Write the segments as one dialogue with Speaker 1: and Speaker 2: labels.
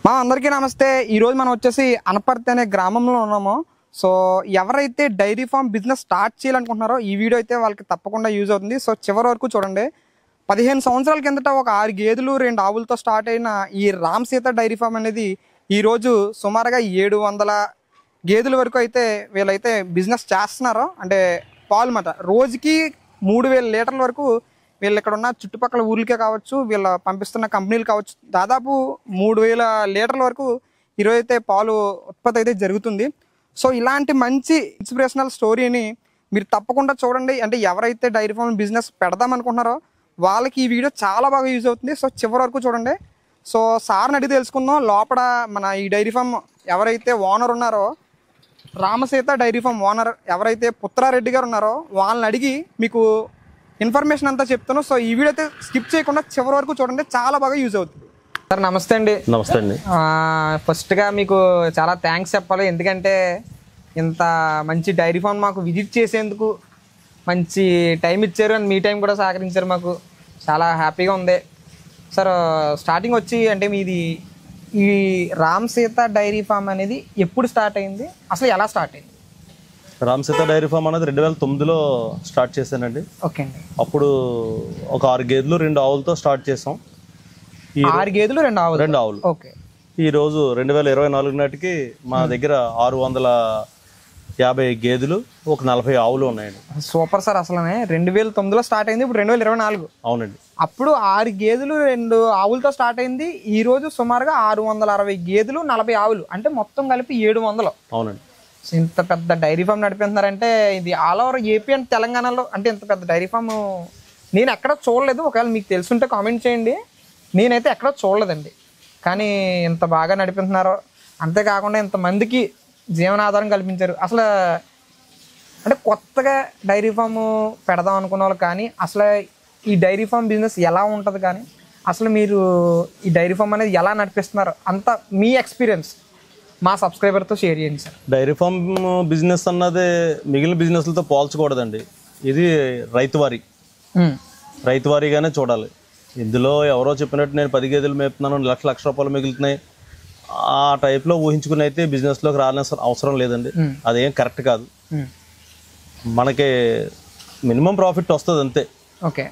Speaker 1: మా అందరికీ నమస్తే. ఈరోజు మనం వచ్చేసి అనపర్తి అనే గ్రామంలో ఉన్నాము. సో ఎవరైతే డైరీ ఫామ్ బిజినెస్ స్టార్ట్ చేయాలనుకుంటున్నారో ఈ వీడియో అయితే వాళ్ళకి తప్పకుండా యూజ్ అవుతుంది. సో చివరి వరకు చూడండి. 15 సంవత్సరాల కిందట ఒక 6 గేదెలు 2 ఆవులతో స్టార్ట్ అయిన ఈ రామ్ సీత డైరీ ఫామ్ అనేది ఈరోజు సుమారుగా 700 గేదెల వరకు అయితే వీళ్ళైతే బిజినెస్ చేస్తున్నారు. అంటే పాలు మాట రోజుకి 3000 లీటర్ల వరకు వీళ్ళు ఇక్కడ ఉన్న చుట్టుపక్కల ఊర్లకే కావచ్చు, వీళ్ళ పంపిస్తున్న కంపెనీలు కావచ్చు, దాదాపు 3000 లీటర్ల వరకు ఈరోజు అయితే పాలు ఉత్పత్తి అయితే జరుగుతుంది. సో ఇలాంటి మంచి ఇన్స్పిరేషనల్ స్టోరీని మీరు తప్పకుండా చూడండి. అంటే ఎవరైతే డైరీ ఫామ్ బిజినెస్ పెడదాం అనుకుంటున్నారో వాళ్ళకి ఈ వీడియో చాలా బాగా యూజ్ అవుతుంది. సో చివరి వరకు చూడండి. సో సార్ని అడిగి తెలుసుకుందాం. లోపల మన ఈ డైరీ ఫామ్ ఎవరైతే ఓనర్ ఉన్నారో, రామసీత డైరీ ఫామ్ ఓనర్ ఎవరైతే పుత్రారెడ్డి గారు ఉన్నారో వాళ్ళని అడిగి మీకు ఇన్ఫర్మేషన్ అంతా చెప్తాను. సో ఈ వీడియో అయితే స్కిప్ చేయకుండా చివరి వరకు చూడండి, చాలా బాగా యూజ్ అవుతుంది. సార్ నమస్తే అండి.
Speaker 2: నమస్తే అండి.
Speaker 1: ఫస్ట్గా మీకు చాలా థ్యాంక్స్ చెప్పాలి. ఎందుకంటే ఇంత మంచి డైరీ ఫామ్ మాకు విజిట్ చేసేందుకు మంచి టైం ఇచ్చారు అండ్ మీ టైం కూడా సహకరించారు. మాకు చాలా హ్యాపీగా ఉంది. సార్ స్టార్టింగ్ వచ్చి అంటే మీది ఈ రామ్ సీత డైరీ ఫామ్ అనేది ఎప్పుడు స్టార్ట్ అయింది, అసలు ఎలా స్టార్ట్ అయింది?
Speaker 2: రామ్ సీత డైరీ ఫామ్ అనేది 2009లో స్టార్ట్ చేశానండి.
Speaker 1: ఓకే అండి.
Speaker 2: అప్పుడు ఒక 6 గేదెలు 2 ఆవులతో స్టార్ట్ చేసాం.
Speaker 1: 6 గేదెలు 2 ఆవులు. ఓకే.
Speaker 2: ఈరోజు 2024 నాటికి మా దగ్గర 650 గేదెలు, ఒక 40 ఆవులు ఉన్నాయండి.
Speaker 1: Super sir. అసలనే 2009లో స్టార్ట్ అయింది, ఇప్పుడు 2024.
Speaker 2: అవునండి.
Speaker 1: అప్పుడు 6 గేదెలు 2 ఆవులతో స్టార్ట్ అయింది. ఈ రోజు సుమారుగా 660 గేదెలు 40 ఆవులు, అంటే మొత్తం కలిపి 700.
Speaker 2: అవునండి.
Speaker 1: ఇంత పెద్ద డైరీ ఫామ్ నడిపిస్తున్నారంటే ఇది ఆల్ ఓవర్ ఏపీ అండ్ తెలంగాణలో అంటే ఇంత పెద్ద డైరీ ఫామ్ నేను ఎక్కడ చూడలేదు. ఒకవేళ మీకు తెలుసుంటే కామెంట్ చేయండి. నేనైతే ఎక్కడ చూడలేదండి. కానీ ఇంత బాగా నడిపిస్తున్నారు. అంతేకాకుండా ఇంతమందికి జీవనాధారం కల్పించారు. అసలు అంటే కొత్తగా డైరీ ఫామ్ పెడదాం అనుకున్న వాళ్ళు కానీ అసలు ఈ డైరీ ఫామ్ బిజినెస్ ఎలా ఉంటుంది, కానీ అసలు మీరు ఈ డైరీ ఫామ్ అనేది ఎలా నడిపిస్తున్నారు అంత మీ ఎక్స్పీరియన్స్ మా సబ్స్క్రైబర్తో షేర్ చేయండి సార్.
Speaker 2: డైరీ ఫామ్ బిజినెస్ అన్నది మిగిలిన బిజినెస్లతో పోల్చకూడదండి. ఇది రైతువారీగానే చూడాలి. ఇందులో ఎవరో చెప్పినట్టు నేను 10 గేదెలు మేపుతున్నాను, లక్ష రూపాయలు మిగులుతున్నాయి, ఆ టైప్లో ఊహించుకుని అయితే బిజినెస్లోకి రావాల్సిన అవసరం లేదండి. అదేం కరెక్ట్ కాదు. మనకి మినిమం ప్రాఫిట్ వస్తుంది అంతే.
Speaker 1: ఓకే.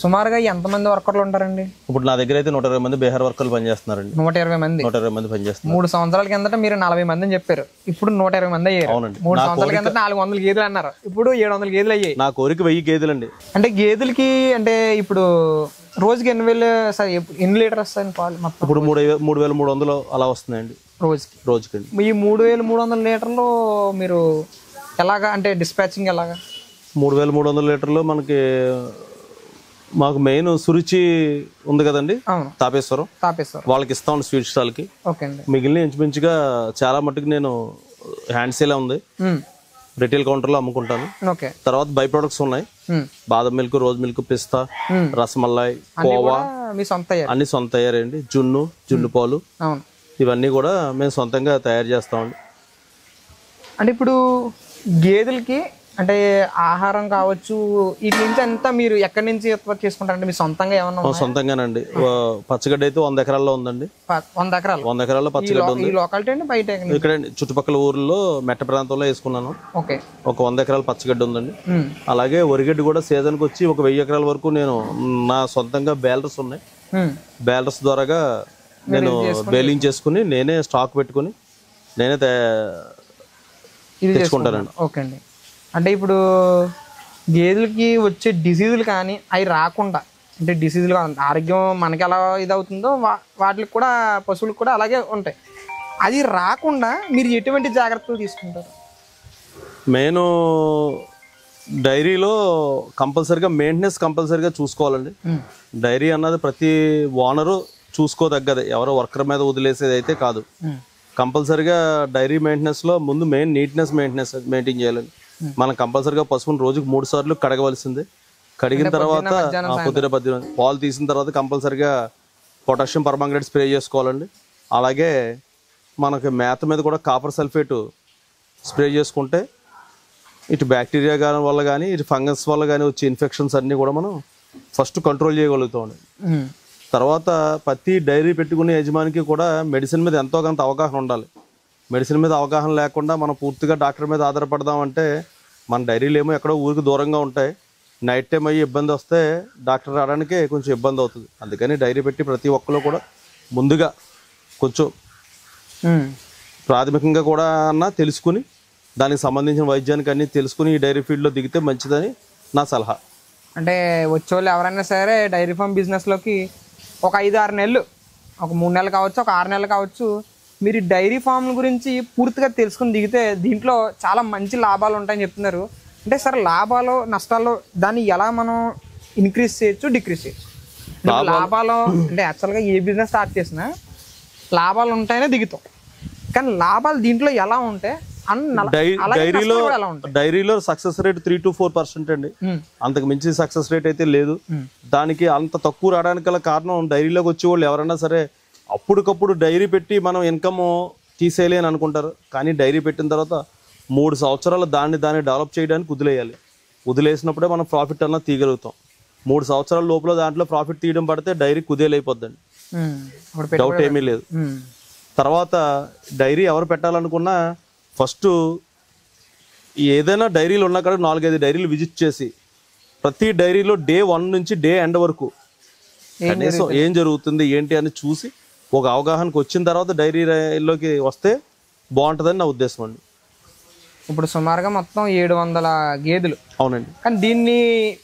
Speaker 1: సుమారుగా ఎంతమంది వర్కర్లు ఉంటారండి?
Speaker 2: ఇప్పుడు నా దగ్గర అయితే 120 మంది బీహార్ వర్కర్లు పనిచేస్తున్నారండి.
Speaker 1: 120 మంది పనిచేస్తున్నారు. 3 సంవత్సరాల కిందట మీరు 40 మందిని చెప్పారు, ఇప్పుడు 120 మంది అయ్యారు.
Speaker 2: అవునండి.
Speaker 1: 3 సంవత్సరాల కిందట 400 గేదెలు అన్నారు, ఇప్పుడు 700 గేదెలు అయ్యాయి.
Speaker 2: నా కోరిక 1000 గేదెలు అండి.
Speaker 1: అంటే గేదెలకి అంటే ఇప్పుడు రోజుకి ఎన్ని లీటర్ వస్తాయి పాలు మొత్తం?
Speaker 2: ఇప్పుడు 3300 అలా వస్తున్నాయండి రోజుకి.
Speaker 1: ఈ 3300 లీటర్లు మీరు ఎలాగా అంటే డిస్పాచింగ్ ఎలాగా?
Speaker 2: 3300 లీటర్లు మాకు మెయిన్ సురుచి ఉంది కదండి, తాపేశ్వరం వాళ్ళకి ఇస్తాం స్వీట్ స్టాల్కి. మిగిలిన ఇంచుమించుగా చాలా మట్టుకు నేను హ్యాండ్ సేల్ ఉంది, రిటైల్ కౌంటర్లో అమ్ముకుంటాను. తర్వాత బై ప్రొడక్ట్స్ ఉన్నాయి, బాదం మిల్క్, రోజ్ మిల్క్, పిస్తా, రసమల్లాయ్, కోవా అన్ని సొంత తయారండి. జున్ను పాలు ఇవన్నీ కూడా మేము సొంతంగా తయారు చేస్తామండి.
Speaker 1: అంటే ఇప్పుడు గేదెలకి అంటే ఆహారం కావచ్చు, వీటి నుంచి అంతా మీరు ఎక్కడి నుంచి ఉత్పత్తి చేసుకుంటారంటే మీ సొంతంగా ఏమన్నా?
Speaker 2: సొంతంగానండి. పచ్చగడ్డ అయితే 100 ఎకరాల్లో ఉందండి.
Speaker 1: 100 ఎకరాల్లో
Speaker 2: పచ్చగడ్డ ఉంది.
Speaker 1: లోకాలిటీ అండి బయట
Speaker 2: ఇక్కడ చుట్టుపక్కల ఊర్లో మెట్ట ప్రాంతంలో వేసుకున్నాను. ఒక 100 ఎకరాల పచ్చగడ్డ ఉందండి. అలాగే వరిగడ్డి కూడా సీజన్కి వచ్చి ఒక 1000 ఎకరాల వరకు నేను నా సొంతంగా బేలర్స్ ఉన్నాయి. బేలర్స్ ద్వారాగా నేను బేలింగ్ చేసుకుని నేనే స్టాక్ పెట్టుకుని నేనే తెచ్చుకుంటానండి.
Speaker 1: ఓకే అండి. అంటే ఇప్పుడు గేదెలకి వచ్చే డిసీజులు కానీ అవి రాకుండా, అంటే డిసీజులు ఆరోగ్యం మనకి ఎలా ఇదవుతుందో వాటికి కూడా పశువులకు కూడా అలాగే ఉంటాయి. అది రాకుండా మీరు ఎటువంటి జాగ్రత్తలు తీసుకుంటారు?
Speaker 2: మెయిన్ డైరీలో కంపల్సరీగా మెయింటెనెన్స్ కంపల్సరీగా చూసుకోవాలండి. డైరీ అన్నది ప్రతి ఓనరు చూసుకోదగ్గదే, ఎవరో వర్కర్ మీద వదిలేసేది అయితే కాదు. కంపల్సరీగా డైరీ మెయింటెనెన్స్లో ముందు మెయిన్ నీట్నెస్ మెయింటైన్ చేయాలండి. మనం కంపల్సరీగా పశువుని రోజుకి 3 సార్లు కడగవలసిందే. కడిగిన తర్వాత పొద్దున పాలు తీసిన తర్వాత కంపల్సరీగా పొటాషియం పర్మాంగనేట్ స్ప్రే చేసుకోవాలండి. అలాగే మనకి మేత మీద కూడా కాపర్ సల్ఫేట్ స్ప్రే చేసుకుంటే ఇటు బ్యాక్టీరియా వల్ల కానీ ఇటు ఫంగస్ వల్ల కానీ వచ్చే ఇన్ఫెక్షన్స్ అన్నీ కూడా మనం ఫస్ట్ కంట్రోల్ చేయగలుగుతామండి. తర్వాత ప్రతి డైరీ పెట్టుకునే యజమానికి కూడా మెడిసిన్ మీద ఎంతో కొంత అవగాహన ఉండాలి. మెడిసిన్ మీద అవగాహన లేకుండా మనం పూర్తిగా డాక్టర్ మీద ఆధారపడదామంటే మన డైరీలు ఏమో ఎక్కడో ఊరికి దూరంగా ఉంటాయి. నైట్ టైం అయ్యి ఇబ్బంది వస్తే డాక్టర్ రావడానికే కొంచెం ఇబ్బంది అవుతుంది. అందుకని డైరీ పెట్టి ప్రతి ఒక్కరు కూడా ముందుగా కొంచెం ప్రాథమికంగా కూడా అన్నా తెలుసుకుని దానికి సంబంధించిన వైద్యానికి అన్నీ తెలుసుకుని ఈ డైరీ ఫీల్డ్లో దిగితే మంచిదని నా సలహా.
Speaker 1: అంటే వచ్చేవాళ్ళు ఎవరైనా సరే డైరీ ఫామ్ బిజినెస్లోకి ఒక 5-6 నెలలు, ఒక 3 నెలలు కావచ్చు, ఒక 6 నెలలు కావచ్చు, మీరు డైరీ ఫామ్ గురించి పూర్తిగా తెలుసుకుని దిగితే దీంట్లో చాలా మంచి లాభాలు ఉంటాయని చెప్తున్నారు. అంటే సరే లాభాలు నష్టాలు దాన్ని ఎలా మనం ఇంక్రీజ్ చేయొచ్చు, డిక్రీజ్ చేయొచ్చు? లాభాలు అంటే యాక్చువల్గా ఏ బిజినెస్ స్టార్ట్ చేసినా లాభాలు ఉంటాయనే దిగుతాం, కానీ లాభాలు దీంట్లో ఎలా ఉంటాయి?
Speaker 2: డైరీలో సక్సెస్ రేట్ 3 to 4% అండి. అంతకు మించి సక్సెస్ రేట్ అయితే లేదు. దానికి అంత తక్కువ రావడానికి గల కారణం డైరీలోకి వచ్చే వాళ్ళు ఎవరైనా సరే అప్పటికప్పుడు డైరీ పెట్టి మనం ఇన్కమ్ తీసేయాలి అని అనుకుంటారు. కానీ డైరీ పెట్టిన తర్వాత 3 సంవత్సరాలు దాన్ని డెవలప్ చేయడానికి వదిలేయాలి. వదిలేసినప్పుడే మనం ప్రాఫిట్ అన్నా తీయగలుగుతాం. 3 సంవత్సరాల లోపల దాంట్లో ప్రాఫిట్ తీయడం పడితే డైరీ కుదేలైపోద్దండి, డౌట్ ఏమీ లేదు. తర్వాత డైరీ ఎవరు పెట్టాలనుకున్నా ఫస్ట్ ఏదైనా డైరీలు ఉన్నా కూడా 4-5 డైరీలు విజిట్ చేసి ప్రతి డైరీలో డే 1 నుంచి డే ఎండ్ వరకు కనీసం ఏం జరుగుతుంది ఏంటి అని చూసి ఒక అవగాహనకు వచ్చిన తర్వాత డైరీలోకి వస్తే బాగుంటుందని నా ఉద్దేశం అండి.
Speaker 1: ఇప్పుడు సుమారుగా మొత్తం 700 గేదెలు.
Speaker 2: అవునండి.
Speaker 1: కానీ దీన్ని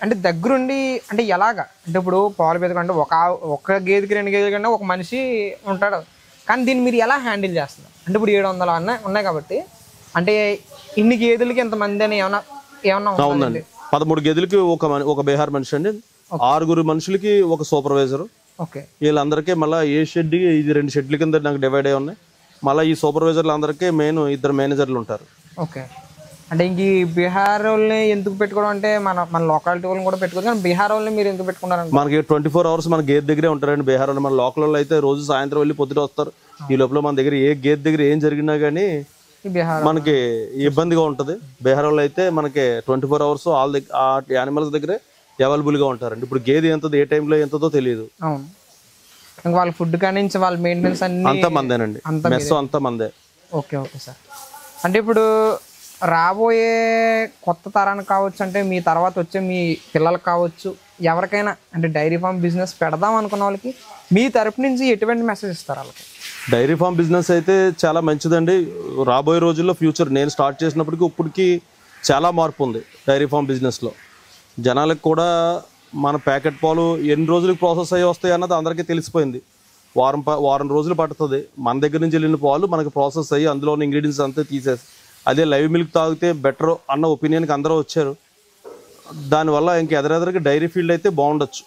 Speaker 1: అంటే దగ్గరుండి అంటే ఎలాగా అంటే ఇప్పుడు పాలు పెదకంటే ఒక గేదెకి 2 గేదెల కన్నా ఒక మనిషి ఉంటాడు. కానీ దీన్ని మీరు ఎలా హ్యాండిల్ చేస్తున్నారు? అంటే ఇప్పుడు 700 ఉన్నాయి కాబట్టి అంటే ఇన్ని గేదెలకి ఎంతమంది అని ఏమన్నా
Speaker 2: ఉందండి. 13 గేదెలకి ఒక బీహార్ మనిషి అండి, 6 మనుషులకి ఒక సూపర్వైజర్.
Speaker 1: ఓకే.
Speaker 2: వీళ్ళందరికీ మళ్ళీ ఏ షెడ్ ఇది 2 షెడ్ల కింద నాకు డివైడ్ అయి ఉన్నాయి. మళ్ళీ ఈ సూపర్వైజర్లు అందరికీ 2 మేనేజర్లు ఉంటారు.
Speaker 1: ఓకే. అంటే ఇంక ఈ బీహార్ వాళ్ళని ఎందుకు పెట్టుకోవడం అంటే మన లోకాలిటీ వాళ్ళని కూడా పెట్టుకోవచ్చు, కానీ బీహార్ వాళ్ళని మీరు ఎందుకు పెట్టుకున్నారు?
Speaker 2: మనకి 24 hours మన గేదె దగ్గరే ఉంటారండి బీహార్ వాళ్ళు. మన లోకల్ వాళ్ళు అయితే రోజు సాయంత్రం వెళ్ళి పొద్దుట వస్తారు. ఈ లోపల మన దగ్గర ఏ గేదె దగ్గర ఏం జరిగినా కానీ మనకి ఇబ్బందిగా ఉంటుంది. బీహార్ వాళ్ళు అయితే మనకి 24 hours ఆ యానిమల్స్ దగ్గరే అవైలబుల్గా ఉంటారండి. ఇప్పుడు గేదె ఎంతదో ఏ టైంలో ఎంతదో తెలియదు.
Speaker 1: అవును. వాళ్ళ ఫుడ్ కానించి వాళ్ళ మెయింటెనెన్స్ అన్ని
Speaker 2: అంతా మందేనండి, మెస్ అంతా మందే.
Speaker 1: Okay okay sir. అంటే ఇప్పుడు రాబోయే కొత్త తరానికి కావచ్చు, అంటే మీ తర్వాత వచ్చే మీ పిల్లలకు కావచ్చు, ఎవరికైనా అంటే డైరీ ఫామ్ బిజినెస్ పెడదాం అనుకున్న వాళ్ళకి మీ తరపు నుంచి ఎటువంటి మెసేజ్ ఇస్తారు వాళ్ళకి?
Speaker 2: డైరీ ఫామ్ బిజినెస్ అయితే చాలా మంచిదండి. రాబోయే రోజుల్లో ఫ్యూచర్ నేను స్టార్ట్ చేసినప్పటికీ ఇప్పటికి చాలా మార్పు ఉంది డైరీ ఫామ్ బిజినెస్లో. జనాలకు కూడా మన ప్యాకెట్ పాలు ఎన్ని రోజులకు ప్రాసెస్ అయ్యి వస్తాయి అన్నది అందరికీ తెలిసిపోయింది. వారం రోజులు పడుతుంది మన దగ్గర నుంచి వెళ్ళిన పాలు మనకి ప్రాసెస్ అయ్యి అందులో ఉన్న ఇంగ్రీడియంట్స్ అంతా తీసేసి అదే లైవ్ మిల్క్ తాగితే బెటర్ అన్న ఒపీనియన్కి అందరూ వచ్చారు. దానివల్ల ఇంక ఎదరెదరికి డైరీ ఫీల్డ్ అయితే బాగుండొచ్చు.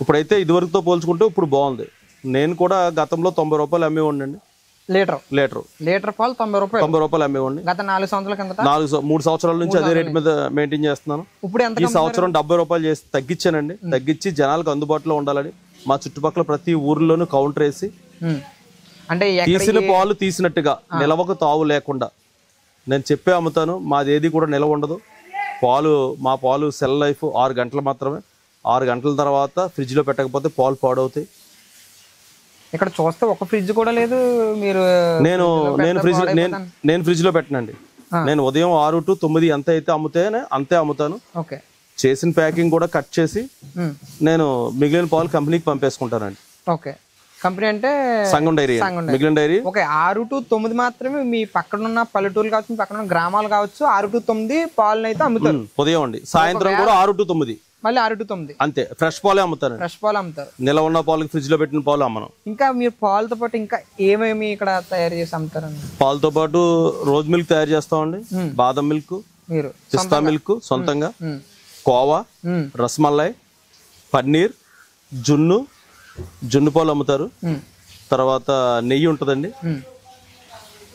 Speaker 2: ఇప్పుడైతే ఇదివరకుతో పోల్చుకుంటే ఇప్పుడు బాగుంది. నేను కూడా గతంలో 90 రూపాయలు అమ్మేవాడిని అండి లీటర్ పాలు. 90 రూపాయలు అమ్మేవాడిని
Speaker 1: గత 4 సంవత్సరాల కింద.
Speaker 2: 3 సంవత్సరాల నుంచి అదే రేట్ మీద మెయింటైన్ చేస్తున్నాను.
Speaker 1: ఇప్పుడు
Speaker 2: ఈ సంవత్సరం 70 రూపాయలు చేసి తగ్గించానండి. తగ్గించి జనాలకు అందుబాటులో ఉండాలని మా చుట్టుపక్కల ప్రతి ఊర్లోనూ కౌంటర్ వేసి
Speaker 1: అంటే
Speaker 2: తీసిన పాలు తీసినట్టుగా నిలవకు తావు లేకుండా నేను చెప్పే అమ్ముతాను. మాదేది కూడా నిలవ ఉండదు. మా పాలు సెల్ లైఫ్ 6 గంటలు మాత్రమే. 6 గంటల తర్వాత ఫ్రిడ్జ్లో పెట్టకపోతే పాలు పాడవుతాయి.
Speaker 1: ఇక్కడ చూస్తే ఒక ఫ్రిడ్జ్ కూడా లేదు. మీరు
Speaker 2: నేను ఫ్రిడ్జ్లో పెట్టనండి. నేను ఉదయం 6 to 9 ఎంత అయితే అంతే అమ్ముతాను.
Speaker 1: ఓకే.
Speaker 2: చేసిన ప్యాకింగ్ కూడా కట్ చేసి నేను మిగిలిన పాలు కంపెనీకి పంపేసుకుంటానండి.
Speaker 1: ఓకే. కంపెనీ అంటే
Speaker 2: సంగం డైరీ, మిగిలిన డైరీ.
Speaker 1: ఓకే. 6 to 9 మాత్రమే మీ పక్కన ఉన్న పల్లెటూరు కావచ్చు, పక్కన ఉన్న గ్రామాలు కావచ్చు, 6 to 9 పాలను అయితే అమ్ముతారు.
Speaker 2: ఉదయం అండి, సాయంత్రం కూడా 6 to 9
Speaker 1: మళ్ళీ 6 to 9
Speaker 2: అంతే. ఫ్రెష్ పాలే అమ్ముతారు.
Speaker 1: ఫ్రెష్ పాలు అమ్ముతారు.
Speaker 2: నిలవ ఉన్న పాలకి ఫ్రిడ్జ్ లో పెట్టిన పాలు అమ్మను.
Speaker 1: ఇంకా మీరు పాలతో పాటు ఇంకా ఏమేమి ఇక్కడ తయారు చేసి అమ్ముతారండి?
Speaker 2: పాలతో పాటు రోజ్ మిల్క్ తయారు చేస్తామండి, బాదం మిల్క్,
Speaker 1: మీరు
Speaker 2: పిస్తా మిల్క్ సొంతంగా, కోవా, రసమలై, పన్నీర్, జున్ను పాలు అమ్ముతారు. తర్వాత నెయ్యి ఉంటుందండి.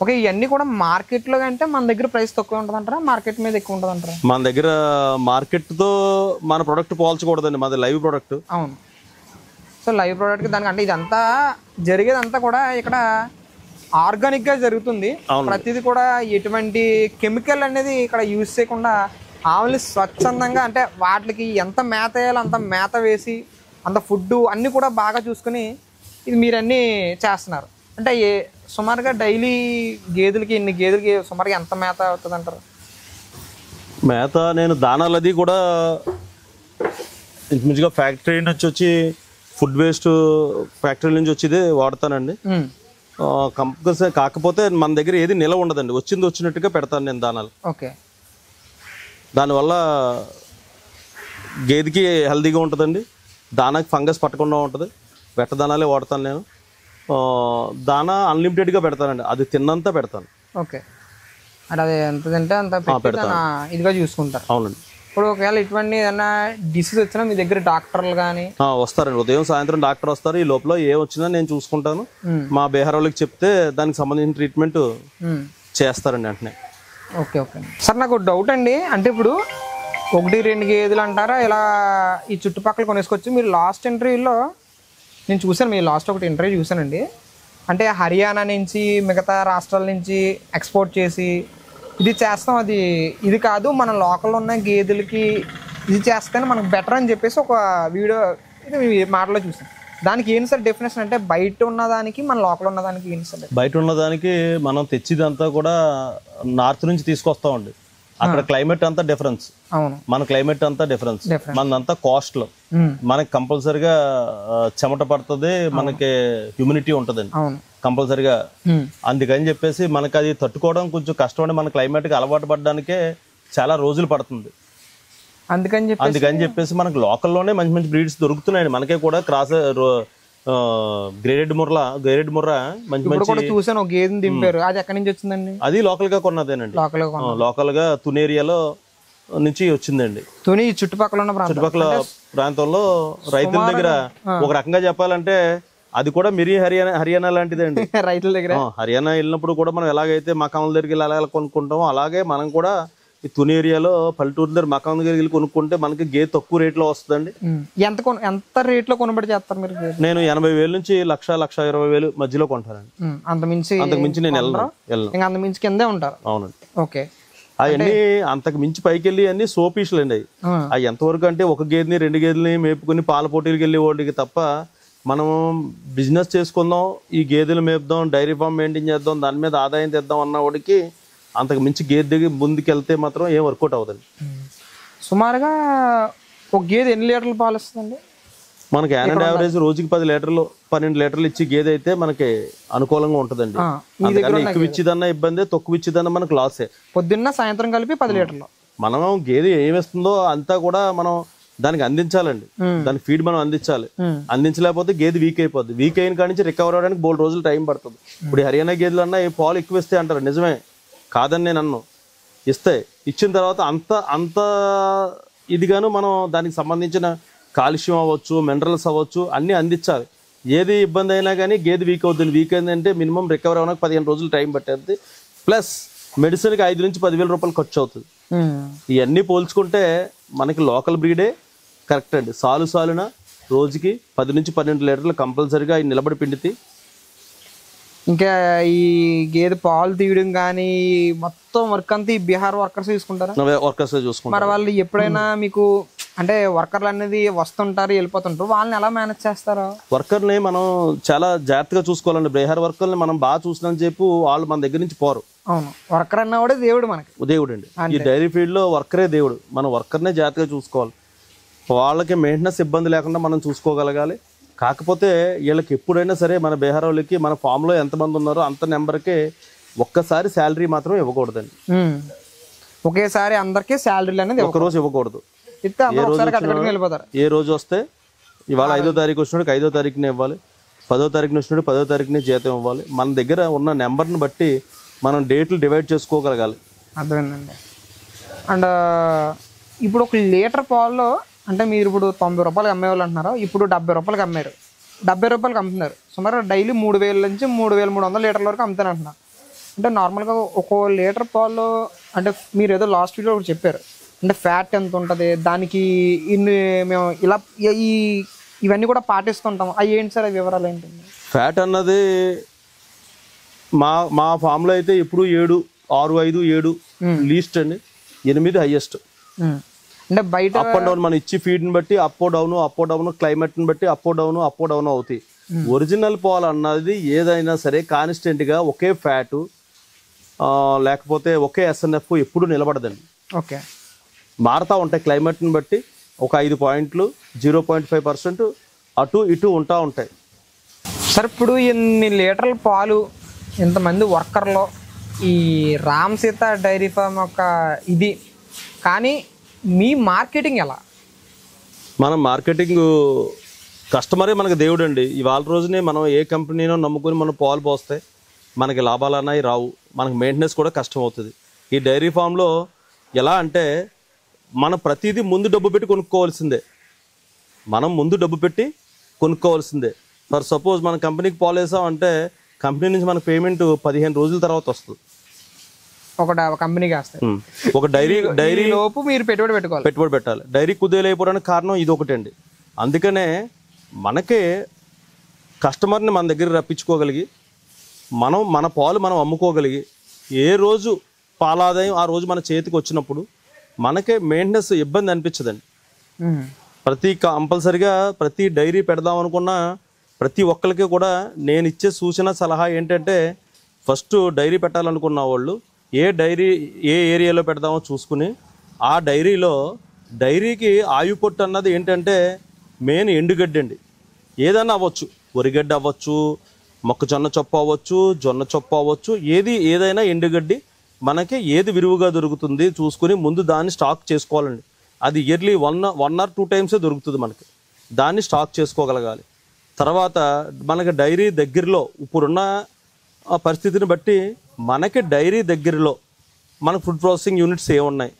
Speaker 1: ఓకే. ఇవన్నీ కూడా మార్కెట్ లో అంటే మన దగ్గర ప్రైస్ తక్కువ ఉంటుంది అంటారా, మార్కెట్ మీద ఎక్కువ ఉంటుంది అంటారా?
Speaker 2: మన దగ్గర మార్కెట్ తో మన ప్రొడక్ట్ పోల్చకూడదండి, మాది లైవ్ ప్రొడక్ట్.
Speaker 1: అవును. సో లైవ్ ప్రోడక్ట్ దానికి అంటే ఇదంతా జరిగేదంతా కూడా ఇక్కడ ఆర్గానిక్ గా జరుగుతుంది. ప్రతిదీ కూడా ఎటువంటి కెమికల్ అనేది ఇక్కడ యూజ్ చేయకుండా ఆవుల్ని స్వచ్ఛందంగా అంటే వాటికి ఎంత మేత వేయాలో అంత మేత వేసి అంత ఫుడ్ అన్నీ కూడా బాగా చూసుకుని ఇది మీరు అన్నీ చేస్తున్నారు. అంటే సుమారుగా డైలీ ఇన్ని గేదెలకి సుమారుగా ఎంత మేత అవుతుంది అంటారు?
Speaker 2: మేత నేను దానాలు అది కూడా ఇంచుమించుగా ఫ్యాక్టరీ నుంచి వచ్చి ఫుడ్ వేస్ట్ ఫ్యాక్టరీ నుంచి వచ్చేది వాడతానండి. కంపల్సరీ. కాకపోతే మన దగ్గర ఏది నిలవ ఉండదండి, వచ్చింది వచ్చినట్టుగా పెడతాను నేను దానాలు.
Speaker 1: ఓకే. దానివల్ల
Speaker 2: గేదెకి హెల్తీగా ఉంటుందండి, దానాకి ఫంగస్ పట్టకుండా ఉంటుంది. వెట్ట దానాలే వాడతాను నేను. దానా అన్లిమిటెడ్గా పెడతానండి, అది తిన్నంతా పెడతాను.
Speaker 1: ఓకే. అంటే అది ఎంత తింటే అంత పెడతాను, ఇదిగా చూసుకుంటారు.
Speaker 2: అవునండి.
Speaker 1: ఇప్పుడు ఒకవేళ ఇటువంటి ఏదైనా డిసీజ్ వచ్చినా మీ దగ్గర డాక్టర్లు కానీ
Speaker 2: వస్తారండి, ఉదయం సాయంత్రం డాక్టర్ వస్తారు. ఈ లోపల ఏ వచ్చినా నేను చూసుకుంటాను. మా బీహార్ వాళ్ళకి చెప్తే దానికి సంబంధించిన ట్రీట్మెంట్ చేస్తారండి వెంటనే.
Speaker 1: ఓకే. ఓకే సార్, నాకు డౌట్ అండి. అంటే ఇప్పుడు 1-2 గేదెలు అంటారా ఇలా ఈ చుట్టుపక్కల కొనేసుకొచ్చి మీరు లాస్ట్ ఇంటర్వ్యూలో నేను చూశాను, మీ లాస్ట్ ఒకటి ఇంటర్వ్యూ చూశానండి. అంటే హర్యానా నుంచి మిగతా రాష్ట్రాల నుంచి ఎక్స్పోర్ట్ చేసి ఇది చేస్తాం, ఇది కాదు మన లోకల్లో ఉన్న గేదెలకి ఇది చేస్తేనే మనకు బెటర్ అని చెప్పేసి ఒక వీడియో ఇది మీ మాటలో చూసాను. దానికి ఏంటి సార్ డెఫినేషన్? అంటే బయట ఉన్నదానికి మన లోకల్ ఉన్నదానికి ఏంటి సార్?
Speaker 2: బయట ఉన్నదానికి మనం తెచ్చిదంతా కూడా నార్త్ నుంచి తీసుకొస్తామండి. అక్కడ క్లైమేట్ అంతా డిఫరెన్స్, మన క్లైమేట్ అంతా డిఫరెన్స్, మనదంతా కాస్ట్ లో మనకి కంపల్సరిగా చెమట పడుతుంది, మనకి హ్యూమిడిటీ ఉంటదండి కంపల్సరిగా. అందుకని చెప్పేసి మనకి అది తట్టుకోవడం కొంచెం కష్టం అండి. మన క్లైమేట్ కి అలవాటు పడడానికే చాలా రోజులు పడుతుంది. అందుకని చెప్పేసి మనకి లోకల్లోనే మంచి మంచి బ్రీడ్స్ దొరుకుతున్నాయండి. మనకే కూడా క్రాస్ గ్రేడెడ్ ముర్రా మంచి మంచి
Speaker 1: చూసాను. ఒక గేదెని దింపారు, అది ఎక్కడి నుంచి వచ్చిందండి?
Speaker 2: అది లోకల్ గా కొన్నదేనండి, లోకల్ గా తుని ఏరియాలో నుంచి వచ్చిందండి.
Speaker 1: తుని చుట్టుపక్కల ఉన్న
Speaker 2: ప్రాంతంలో రైతుల దగ్గర ఒక రకంగా చెప్పాలంటే అది కూడా మిరీ హర్యానా లాంటిదే అండి.
Speaker 1: రైతుల దగ్గర
Speaker 2: హర్యానా వెళ్ళినప్పుడు కూడా మనం ఎలాగైతే మకాముల దగ్గరికి వెళ్ళి అలా కొనుక్కుంటామో అలాగే మనం కూడా ఈ తుని ఏరియాలో పల్లెటూరు దగ్గర మకాం దగ్గరికి వెళ్ళి కొనుక్కుంటే మనకి గేదె తక్కువ రేట్ లో వస్తుందండి.
Speaker 1: ఎంత రేట్ లో కొనబడి చేస్తారు మీరు?
Speaker 2: నేను 80,000 నుంచి 1,20,000 మధ్యలో కొంటానండి. అంతకుమించి నేను
Speaker 1: అంతకుమించి కిందే ఉంటారు.
Speaker 2: అవునండి.
Speaker 1: ఓకే.
Speaker 2: అవన్నీ అంతకు మించి పైకి వెళ్ళి అన్ని సోపీసులు అండి. అవి ఎంతవరకు అంటే ఒక గేదెని 2 గేదెలని మేపుకొని పాల పోటీలకు వెళ్ళే వాడికి తప్ప మనం బిజినెస్ చేసుకుందాం, ఈ గేదెలు మేపుదాం, డైరీ ఫామ్ మెయింటైన్ చేద్దాం, దాని మీద ఆదాయం తెద్దాం అన్న వాడికి అంతకు మించి గేదె దగ్గర ముందుకు వెళ్తే మాత్రం ఏం వర్కౌట్ అవుతుంది.
Speaker 1: సుమారుగా ఒక గేదె ఎన్ని లీటర్లు పాలు ఇస్తుందండి?
Speaker 2: మనకి యావరేజ్ రోజుకి 10 లీటర్లు 12 లీటర్లు ఇచ్చి గేదె అయితే మనకి అనుకూలంగా ఉంటుందండి. అందుకని ఎక్కువ ఇచ్చిదన్నా ఇబ్బంది, తక్కువ ఇచ్చిదన్నా మనకు లాసే.
Speaker 1: పొద్దున్న సాయంత్రం కలిపి 10 లీటర్లు
Speaker 2: మనం గేదె ఏమిస్తుందో అంతా కూడా మనం దానికి అందించాలండి. దానికి ఫీడ్ మనం అందించాలి. అందించలేకపోతే గేదె వీక్ అయిపోద్ది. వీక్ అయిన కాడి నుంచి రికవర్ అవ్వడానికి 3 రోజులు టైం పడుతుంది. ఇప్పుడు హర్యానా గేదెలు అన్నా పాలు ఎక్కువ ఇస్తాయి అంటారు, నిజమే కాదని నేను అన్ను. ఇచ్చిన తర్వాత అంత ఇదిగాను మనం దానికి సంబంధించిన కాల్షియం అవ్వచ్చు, మినరల్స్ అవ్వచ్చు, అన్నీ అందించాలి. ఏది ఇబ్బంది అయినా కానీ గేదె వీక్ అవుతుంది. వీక్ అయిందంటే మినిమం రికవర్ అవ్వడానికి 15 రోజులు టైం పట్టేది. ప్లస్ మెడిసిన్కి 5 నుంచి 10,000 రూపాయలు ఖర్చు అవుతుంది. ఇవన్నీ పోల్చుకుంటే మనకి లోకల్ బ్రీడే కరెక్ట్ అండి. సాలున రోజుకి 10 నుంచి 12 లీటర్లు కంపల్సరీగా నిలబడి పిండితే
Speaker 1: ఇంకా ఈ గేదె పాలు తీయడం కానీ మొత్తం వర్క్ అంతా ఈ బీహార్ వర్కర్స్ చూసుకుంటారా?
Speaker 2: వర్కర్స్ చూసుకుంటారు.
Speaker 1: మరి వాళ్ళు ఎప్పుడైనా మీకు అంటే వర్కర్లు అనేది వస్తుంటారు వెళ్ళిపోతుంటారు, వాళ్ళని ఎలా మేనేజ్ చేస్తారా?
Speaker 2: వర్కర్ని మనం చాలా జాగ్రత్తగా చూసుకోవాలండి. బీహార్ వర్కర్ని మనం బాగా చూసినని చెప్పి వాళ్ళు మన దగ్గర నుంచి పోరు.
Speaker 1: అవును, వర్కర్ అన్న కూడా దేవుడు, మనకి
Speaker 2: దేవుడు అండి. ఈ డైరీ ఫీల్డ్ లో వర్కరే దేవుడు. మనం వర్కర్నే జాగ్రత్తగా చూసుకోవాలి. వాళ్ళకి మెయింటెనెన్స్ ఇబ్బంది లేకుండా మనం చూసుకోగలగాలి. కాకపోతే వీళ్ళకి ఎప్పుడైనా సరే మన బీహార్ వాళ్ళకి మన ఫామ్లో ఎంతమంది ఉన్నారో అంత నెంబర్కి ఒక్కసారి శాలరీ మాత్రం ఇవ్వకూడదండి.
Speaker 1: ఒకేసారి అందరికీ శాలరీలు అనేది
Speaker 2: ఒకరోజు ఇవ్వకూడదు.
Speaker 1: ఏ
Speaker 2: రోజు వస్తే ఇవాళ 5వ తారీఖు వచ్చినప్పుడు 5వ తారీఖునే ఇవ్వాలి, 10వ తారీఖున వచ్చినప్పుడు 10వ తారీఖునే జీతం ఇవ్వాలి. మన దగ్గర ఉన్న నెంబర్ని బట్టి మనం డేట్లు డివైడ్ చేసుకోగలగాలి.
Speaker 1: అర్థమైందండి. అండ్ ఇప్పుడు 1 లీటర్ పాల్లో అంటే మీరు ఇప్పుడు 90 రూపాయలు అమ్మేవాళ్ళు అంటున్నారు, ఇప్పుడు 70 రూపాయలకి అమ్మారు, 70 రూపాయలకి అమ్ముతున్నారు. సుమారు డైలీ 3,000 నుంచి 3,300 లీటర్ల వరకు అమ్ముతాను అంటున్నారు. అంటే నార్మల్గా 1 లీటర్ పాలు అంటే మీరు ఏదో లాస్ట్ వీడియో ఒకటి చెప్పారు, అంటే ఫ్యాట్ ఎంత ఉంటుంది దానికి ఇన్ని మేము ఇలా ఇవన్నీ కూడా పాటిస్తుంటాం. అవి ఏంటి సార్, వివరాలు ఏంటి?
Speaker 2: ఫ్యాట్ అన్నది మా ఫామ్లో అయితే ఇప్పుడు 7, 6, 5, 7 లీస్ట్ అండి, 8 హైయెస్ట్.
Speaker 1: అంటే బయట
Speaker 2: అప్ అండ్ డౌన్ మనం ఇచ్చి ఫీడ్ని బట్టి అప్ డౌన్ క్లైమేట్ని బట్టి అప్ డౌన్ అవుతాయి. ఒరిజినల్ పాలు అన్నది ఏదైనా సరే కాన్స్టెంట్గా ఒకే ఫ్యాటు లేకపోతే ఒకే ఎస్ఎన్ఎఫ్ ఎప్పుడు నిలబడదండి.
Speaker 1: ఓకే,
Speaker 2: మారుతూ ఉంటాయి క్లైమేట్ని బట్టి. ఒక 5 పాయింట్లు 0.5% అటు ఇటు ఉంటాయి.
Speaker 1: సార్ ఇప్పుడు ఎన్ని లీటర్ల పాలు ఇంతమంది వర్కర్లో ఈ రామ్ సీత డైరీ ఫామ్ యొక్క ఇది, కానీ మీ మార్కెటింగ్ ఎలా?
Speaker 2: మనం మార్కెటింగ్ కస్టమరే మనకు దేవుడు అండి. ఇవాళ రోజునే మనం ఏ కంపెనీనో నమ్ముకొని మనం పాలు పోస్తే మనకి లాభాలు అన్నాయి రావు, మనకి మెయింటెనెన్స్ కూడా కష్టం అవుతుంది. ఈ డైరీ ఫామ్లో ఎలా అంటే మనం ప్రతిదీ ముందు డబ్బు పెట్టి కొనుక్కోవాల్సిందే. ఫర్ సపోజ్ మన కంపెనీకి పాలు వేసాం అంటే కంపెనీ నుంచి మన పేమెంట్ 15 రోజుల తర్వాత వస్తుంది.
Speaker 1: ఒక కంపెనీకి వస్తాయి.
Speaker 2: ఒక డైరీ
Speaker 1: లోపు మీరు పెట్టుబడి
Speaker 2: పెట్టాలి. డైరీ కుదేలైపోవడానికి కారణం ఇది ఒకటండి. అందుకనే మనకే కస్టమర్ని మన దగ్గర రప్పించుకోగలిగి మన పాలు మనం అమ్ముకోగలిగి ఏ రోజు పాలాదాయం ఆ రోజు మన చేతికి వచ్చినప్పుడు మనకే మెయింటెనెన్స్ ఇబ్బంది అనిపించదండి. కంపల్సరిగా ప్రతి డైరీ పెడదాం అనుకున్న ప్రతి ఒక్కరికి కూడా నేను ఇచ్చే సూచన సలహా ఏంటంటే, ఫస్ట్ డైరీ పెట్టాలనుకున్న వాళ్ళు ఏ ఏరియాలో పెడదామో చూసుకుని ఆ డైరీకి ఆయుపొట్టు అన్నది ఏంటంటే మెయిన్ ఎండుగడ్డి అండి. ఏదన్నా అవ్వచ్చు, వరిగడ్డి అవ్వచ్చు, మొక్కజొన్న చొప్ప అవ్వచ్చు, జొన్న చొప్ప అవ్వచ్చు, ఏదైనా ఎండుగడ్డి మనకి ఏది విరివిగా దొరుకుతుంది చూసుకుని ముందు దాన్ని స్టాక్ చేసుకోవాలండి. అది ఇయర్లీ 1 or 2 టైమ్సే దొరుకుతుంది మనకి. దాన్ని స్టాక్ చేసుకోగలగాలి. తర్వాత మనకి డైరీ దగ్గరలో ఇప్పుడున్న పరిస్థితిని బట్టి మనకి డైరీ దగ్గరలో మనకు ఫుడ్ ప్రాసెసింగ్ యూనిట్స్ ఏమున్నాయి,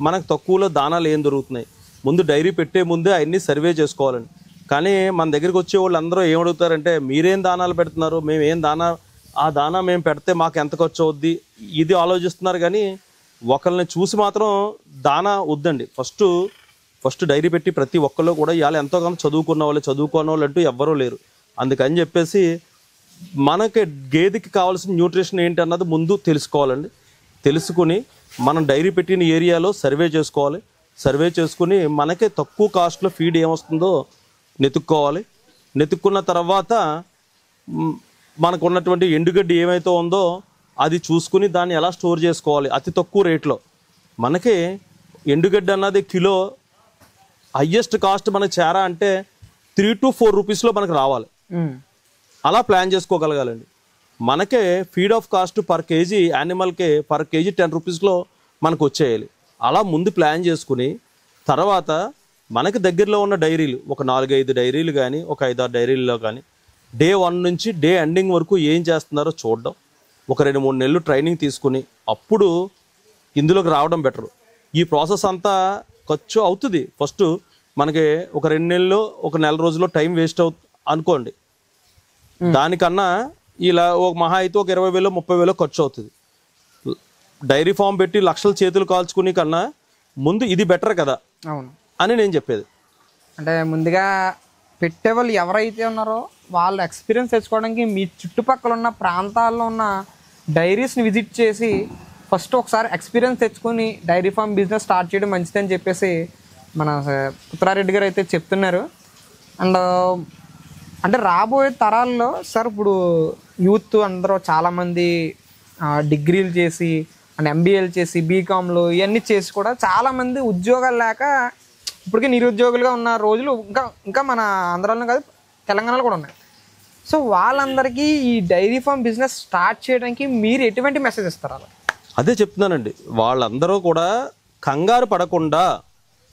Speaker 2: మనకు తక్కువలో దానాలు ఏం దొరుకుతున్నాయి, ముందు డైరీ పెట్టే ముందే అవన్నీ సర్వే చేసుకోవాలండి. కానీ మన దగ్గరికి వచ్చే వాళ్ళు అందరూ ఏమడుగుతారంటే, మీరేం దానాలు పెడుతున్నారు, మేమేం ఆ దానా మేము పెడితే మాకు ఎంత ఖర్చు అవుద్ది, ఇది ఆలోచిస్తున్నారు. కానీ ఒకరిని చూసి మాత్రం దానా వద్దండి. ఫస్ట్ డైరీ పెట్టి ప్రతి ఒక్కళ్ళు కూడా ఇవాళ ఎంతో కొంత చదువుకున్న వాళ్ళు అంటూ ఎవ్వరూ లేరు. అందుకని చెప్పేసి మనకి గేదెకి కావాల్సిన న్యూట్రిషన్ ఏంటి అన్నది ముందు తెలుసుకోవాలండి. తెలుసుకుని మనం డైరీ పెట్టిన ఏరియాలో సర్వే చేసుకోవాలి. సర్వే చేసుకుని మనకి తక్కువ కాస్ట్లో ఫీడ్ ఏమొస్తుందో నెతుక్కున్న తర్వాత మనకు ఉన్నటువంటి ఎండుగడ్డి ఏమైతే ఉందో అది చూసుకుని దాన్ని ఎలా స్టోర్ చేసుకోవాలి అతి తక్కువ రేట్లో. మనకి ఎండుగడ్డి అన్నది కిలో హయ్యెస్ట్ కాస్ట్ మనకి చేరా అంటే 3 to 4 రూపీస్లో మనకు రావాలి. అలా ప్లాన్ చేసుకోగలగాలండి. మనకే feed of cost per kg యానిమల్కే పర్ కేజీ 10 రూపీస్లో మనకు వచ్చేయాలి. అలా ముందు ప్లాన్ చేసుకుని తర్వాత మనకి దగ్గరలో ఉన్న డైరీలు ఒక 4-5 డైరీలు కానీ ఒక 5-6 డైరీల్లో కానీ డే 1 నుంచి డే ఎండింగ్ వరకు ఏం చేస్తున్నారో చూడడం, ఒక 2-3 నెలలు ట్రైనింగ్ తీసుకుని అప్పుడు ఇందులోకి రావడం బెటరు. ఈ ప్రాసెస్ అంతా ఖర్చు అవుతుంది. ఫస్ట్ మనకి ఒక 2 నెలలు ఒక నెల రోజుల్లో టైం వేస్ట్ అనుకోండి. దానికన్నా ఇలా ఒక మహా అయితే ఒక 20,000-30,000 ఖర్చు అవుతుంది. డైరీ ఫామ్ పెట్టి లక్షల చేతులు కాల్చుకునే కన్నా ముందు ఇది బెటర్ కదా అని నేను చెప్పేది.
Speaker 1: అంటే ముందుగా పెట్టే వాళ్ళు ఎవరైతే ఉన్నారో వాళ్ళు ఎక్స్పీరియన్స్ తెచ్చుకోవడానికి మీ చుట్టుపక్కల ఉన్న ప్రాంతాల్లో ఉన్న డైరీస్ని విజిట్ చేసి ఫస్ట్ ఒకసారి ఎక్స్పీరియన్స్ తెచ్చుకొని డైరీ ఫామ్ బిజినెస్ స్టార్ట్ చేయడం మంచిదని చెప్పేసి మన పుత్రారెడ్డి గారు అయితే చెప్తున్నారు. అండ్ అంటే రాబోయే తరాల్లో సార్ ఇప్పుడు యూత్ అందరూ చాలామంది డిగ్రీలు చేసి అండ్ ఎంబీఏలు చేసి బీకామ్లు ఇవన్నీ చేసి కూడా చాలామంది ఉద్యోగాలు లేక ఇప్పటికే నిరుద్యోగులుగా ఉన్న రోజులు ఇంకా మన ఆంధ్రాలో కాదు తెలంగాణలో కూడా ఉన్నాయి. సో వాళ్ళందరికీ ఈ డైరీ ఫామ్ బిజినెస్ స్టార్ట్ చేయడానికి మీరు ఎటువంటి మెసేజ్ ఇస్తారు?
Speaker 2: అదే చెప్తున్నానండి, వాళ్ళందరూ కూడా కంగారు పడకుండా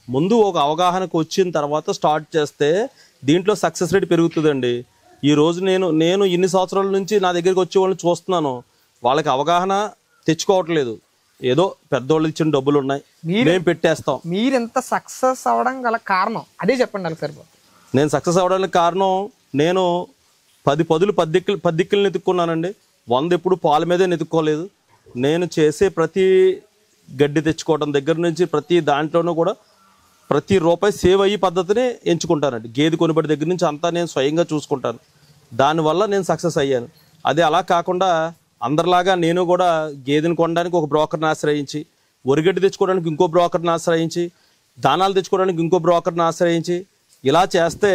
Speaker 2: ముందు ఒక అవగాహనకు వచ్చిన తర్వాత స్టార్ట్ చేస్తే దీంట్లో సక్సెస్ రేట్ పెరుగుతుందండి. ఈరోజు నేను ఇన్ని సంవత్సరాల నుంచి నా దగ్గరికి వచ్చే వాళ్ళని చూస్తున్నాను, వాళ్ళకి అవగాహన తెచ్చుకోవట్లేదు. ఏదో పెద్దోళ్ళు ఇచ్చిన డబ్బులు ఉన్నాయి మేము పెట్టేస్తాం.
Speaker 1: మీరు ఎంత సక్సెస్ అవ్వడం గల కారణం అదే చెప్పండి. సరిపోతుంది. నేను
Speaker 2: సక్సెస్ అవ్వడానికి కారణం నేను 10 దిక్కులు ఎత్తుక్కున్నానండి. 100 ఎప్పుడు పాల మీదే నెతుక్కోలేదు. నేను చేసే ప్రతి గడ్డి తెచ్చుకోవడం దగ్గర నుంచి ప్రతి దాంట్లోనూ కూడా ప్రతి రూపాయి సేవ్ అయ్యే పద్ధతిని ఎంచుకుంటానండి. గేదె కొనుబడి దగ్గర నుంచి అంతా నేను స్వయంగా చూసుకుంటాను. దానివల్ల నేను సక్సెస్ అయ్యాను. అదే అలా కాకుండా అందరిలాగా నేను కూడా గేదెని కొనడానికి ఒక బ్రోకర్ని ఆశ్రయించి, వరిగడ్డి తెచ్చుకోవడానికి ఇంకో బ్రోకర్ని ఆశ్రయించి, దానాలు తెచ్చుకోవడానికి ఇంకో బ్రోకర్ని ఆశ్రయించి ఇలా చేస్తే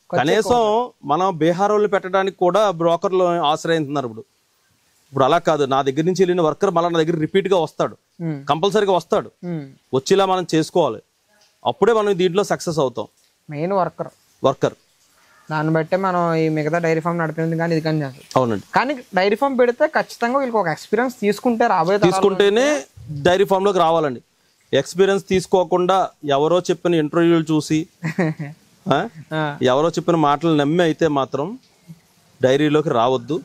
Speaker 2: కనీసం మనం బీహార్ వాళ్ళు పెట్టడానికి కూడా బ్రోకర్లు ఆశ్రయిస్తున్నారు. ఇప్పుడు అలా కాదు, నా దగ్గర నుంచి వెళ్ళిన వర్కర్ మళ్ళీ నా దగ్గర రిపీట్ గా వస్తాడు, కంపల్సరీగా వస్తాడు. వచ్చేలా మనం చేసుకోవాలి, అప్పుడే మనం దీంట్లో సక్సెస్ అవుతాం.
Speaker 1: మెయిన్
Speaker 2: వర్కర్
Speaker 1: దాన్ని బట్టే మనం ఈ మిగతా డైరీ ఫామ్ నడిపింది కానీ ఇది కానీ చేస్తాం.
Speaker 2: అవునండి.
Speaker 1: కానీ డైరీ ఫామ్ పెడితే ఖచ్చితంగా వీళ్ళకి ఒక ఎక్స్పీరియన్స్ తీసుకుంటేనే
Speaker 2: డైరీ ఫామ్ లోకి రావాలండి. ఎక్స్పీరియన్స్ తీసుకోకుండా ఎవరో చెప్పిన ఇంటర్వ్యూలు చూసి ఎవరో చెప్పిన మాటలు నమ్మి అయితే మాత్రం డైరీలోకి రావద్దు.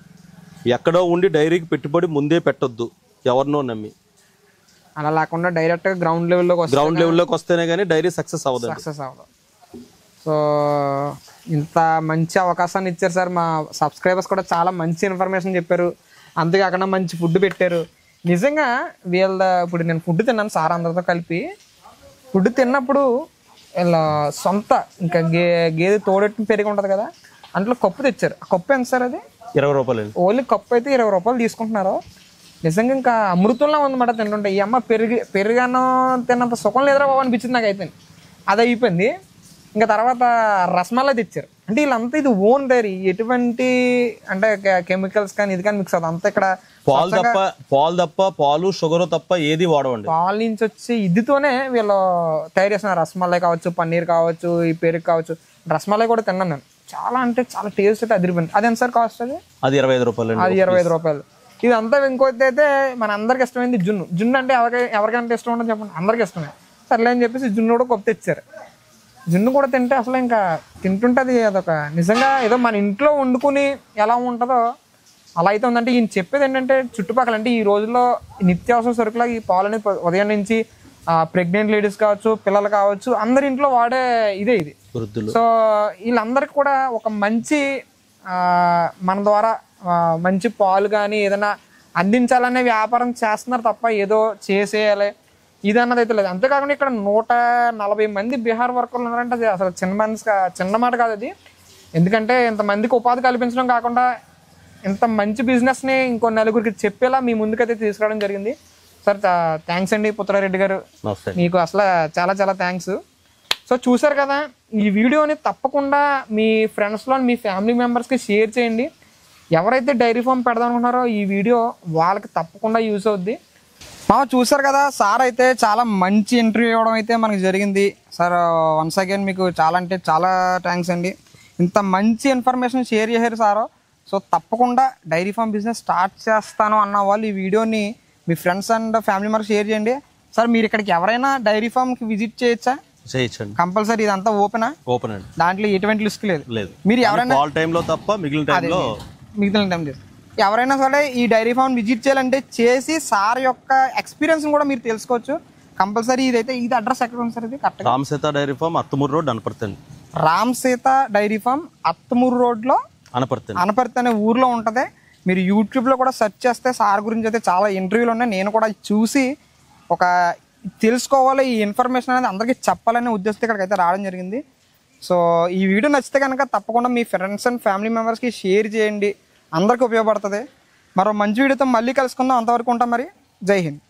Speaker 2: ఎక్కడో ఉండి డైరీకి పెట్టుబడి ముందే పెట్టొద్దు ఎవరినో నమ్మి.
Speaker 1: అలా లేకుండా డైరెక్ట్ గా గ్రౌండ్ లెవెల్లోకి
Speaker 2: వస్తేనే కానీ డైరీ సక్సెస్ అవ్వదు.
Speaker 1: సో ఇంత మంచి అవకాశాన్ని ఇచ్చారు సార్. మా సబ్స్క్రైబర్స్ కూడా చాలా మంచి ఇన్ఫర్మేషన్ చెప్పారు, అంతేకాకుండా మంచి ఫుడ్ పెట్టారు. నిజంగా ఇప్పుడు నేను ఫుడ్ తిన్నాను సార్ అందరితో కలిపి. ఫుడ్ తిన్నప్పుడు ఇలా సొంత ఇంకా గేదె తోడెట్టిన పెరిగి ఉంటుంది కదా, అందులో కప్పు తెచ్చారు. ఆ కప్పు ఎంత సార్? అది
Speaker 2: 20 రూపాయలు.
Speaker 1: ఓన్లీ కప్పు అయితే 20 రూపాయలు తీసుకుంటున్నారు. నిజంగా ఇంకా అమృతంలో ఉందన్నమాట తింటుంటే. ఈ అమ్మ పెరుగన్నం తిన్నంత సుఖం లేదురా బాబు అనిపించింది నాకు అయితే. అది అయిపోయింది. ఇంకా తర్వాత రసమలై తెచ్చారు. అంటే వీళ్ళంతా ఇది ఓన్ డైరీ, ఎటువంటి అంటే కెమికల్స్ కానీ ఇది కానీ మిక్స్ అవుతుంది అంతా. ఇక్కడ
Speaker 2: పాలు షుగర్ తప్ప ఏది వాడవండి.
Speaker 1: పాలు నుంచి వచ్చి ఇదితోనే వీళ్ళు తయారు చేసిన రసమలై కావచ్చు, పన్నీర్ కావచ్చు, ఈ పెరుగు కావచ్చు. రసమలై కూడా తిన్నాను నేను, చాలా అంటే చాలా టేస్ట్ అయితే అదిరిపోయింది. అది ఎంత సార్ కాస్ట్?
Speaker 2: అది 25 రూపాయలు.
Speaker 1: అది 25 రూపాయలు. ఇదంతా ఇంకోటి అయితే మన అందరికి ఇష్టమైంది జున్ను. అంటే ఎవరికైనా ఇష్టం ఉండదు చెప్పండి, అందరికి ఇష్టమే. సర్లే అని చెప్పేసి జున్ను కూడా కొత్త తెచ్చారు. జున్ను కూడా తింటే అసలు ఇంకా తింటుంటుంది అదొక నిజంగా ఏదో మన ఇంట్లో వండుకుని ఎలా ఉంటుందో అలా అయితే ఉందంటే. ఈయన చెప్పేది ఏంటంటే చుట్టుపక్కల అంటే ఈ రోజుల్లో నిత్యావసర సరుకులా ఈ పాలు అనేది ఉదయం నుంచి ప్రెగ్నెంట్ లేడీస్ కావచ్చు, పిల్లలు కావచ్చు, అందరి ఇంట్లో వాడే ఇది. సో వీళ్ళందరికీ కూడా ఒక మంచి మన ద్వారా మంచి పాలు కానీ ఏదైనా అందించాలనే వ్యాపారం చేస్తున్నారు తప్ప ఏదో చేసేయాలి ఇది అన్నది అయితే లేదు. అంతేకాకుండా ఇక్కడ 140 మంది బీహార్ వర్కర్లు ఉన్నారంటే అది అసలు చిన్న మాట కాదు అది. ఎందుకంటే ఇంతమందికి ఉపాధి కల్పించడం కాకుండా ఇంత మంచి బిజినెస్ని ఇంకో నలుగురికి చెప్పేలా మీ ముందుకైతే తీసుకురావడం జరిగింది. సార్ థ్యాంక్స్ అండి పుత్రారెడ్డి గారు, మీకు అసలు చాలా చాలా థ్యాంక్స్. సో చూసారు కదా, ఈ వీడియోని తప్పకుండా మీ ఫ్రెండ్స్లో మీ ఫ్యామిలీ మెంబర్స్కి షేర్ చేయండి. ఎవరైతే డైరీ ఫామ్ పెడదాం అనుకున్నారో ఈ వీడియో వాళ్ళకి తప్పకుండా యూజ్ అవుద్ది. చూసారు కదా, సార్ అయితే చాలా మంచి ఇంటర్వ్యూ ఇవ్వడం అయితే మనకు జరిగింది. సార్ వన్స్ అగైన్ మీకు చాలా అంటే చాలా థ్యాంక్స్ అండి. ఇంత మంచి ఇన్ఫర్మేషన్ షేర్ చేశారు సారు. సో తప్పకుండా డైరీ ఫామ్ బిజినెస్ స్టార్ట్ చేస్తాను అన్న వాళ్ళు ఈ వీడియోని మీ friends and family members share చేయండి. సార్ మీరు ఇక్కడికి ఎవరైనా డైరీ ఫామ్కి విజిట్ చేయొచ్చా?
Speaker 2: చేయొచ్చండి,
Speaker 1: కంపల్సరీ. ఇదంతా ఓపెన్
Speaker 2: అండి, దాంట్లో
Speaker 1: ఎటువంటి రిస్క్ లేదు. మీరు ఎవరైనా
Speaker 2: టైంలో తప్ప మిగిలిన
Speaker 1: టైం లేదు. ఎవరైనా సరే ఈ డైరీ ఫామ్ విజిట్ చేయాలంటే చేసి సార్ యొక్క ఎక్స్పీరియన్స్ కూడా మీరు తెలుసుకోవచ్చు. కంపల్సరీ ఇది అడ్రస్ ఎక్కడ ఉంది సార్? ఇది correct
Speaker 2: Ram Sita dairy farm Attamuru road Anaparthi.
Speaker 1: Ram Sita dairy farm Attamuru రోడ్లో అనపర్తి అనే ఊర్లో ఉంటుంది. మీరు యూట్యూబ్లో కూడా సెర్చ్ చేస్తే సార్ గురించి అయితే చాలా ఇంటర్వ్యూలు ఉన్నాయి. నేను కూడా చూసి ఒక తెలుసుకోవాలి, ఈ ఇన్ఫర్మేషన్ అనేది అందరికీ చెప్పాలనే ఉద్దేశంతో ఇక్కడికైతే రావడం జరిగింది. సో ఈ వీడియో నచ్చితే కనుక తప్పకుండా మీ ఫ్రెండ్స్ అండ్ ఫ్యామిలీ మెంబర్స్కి షేర్ చేయండి, అందరికీ ఉపయోగపడుతుంది. మరో మంచి వీడియోతో మళ్ళీ కలుసుకుందాం. అంతవరకు ఉంటాం మరి. జై హింద్.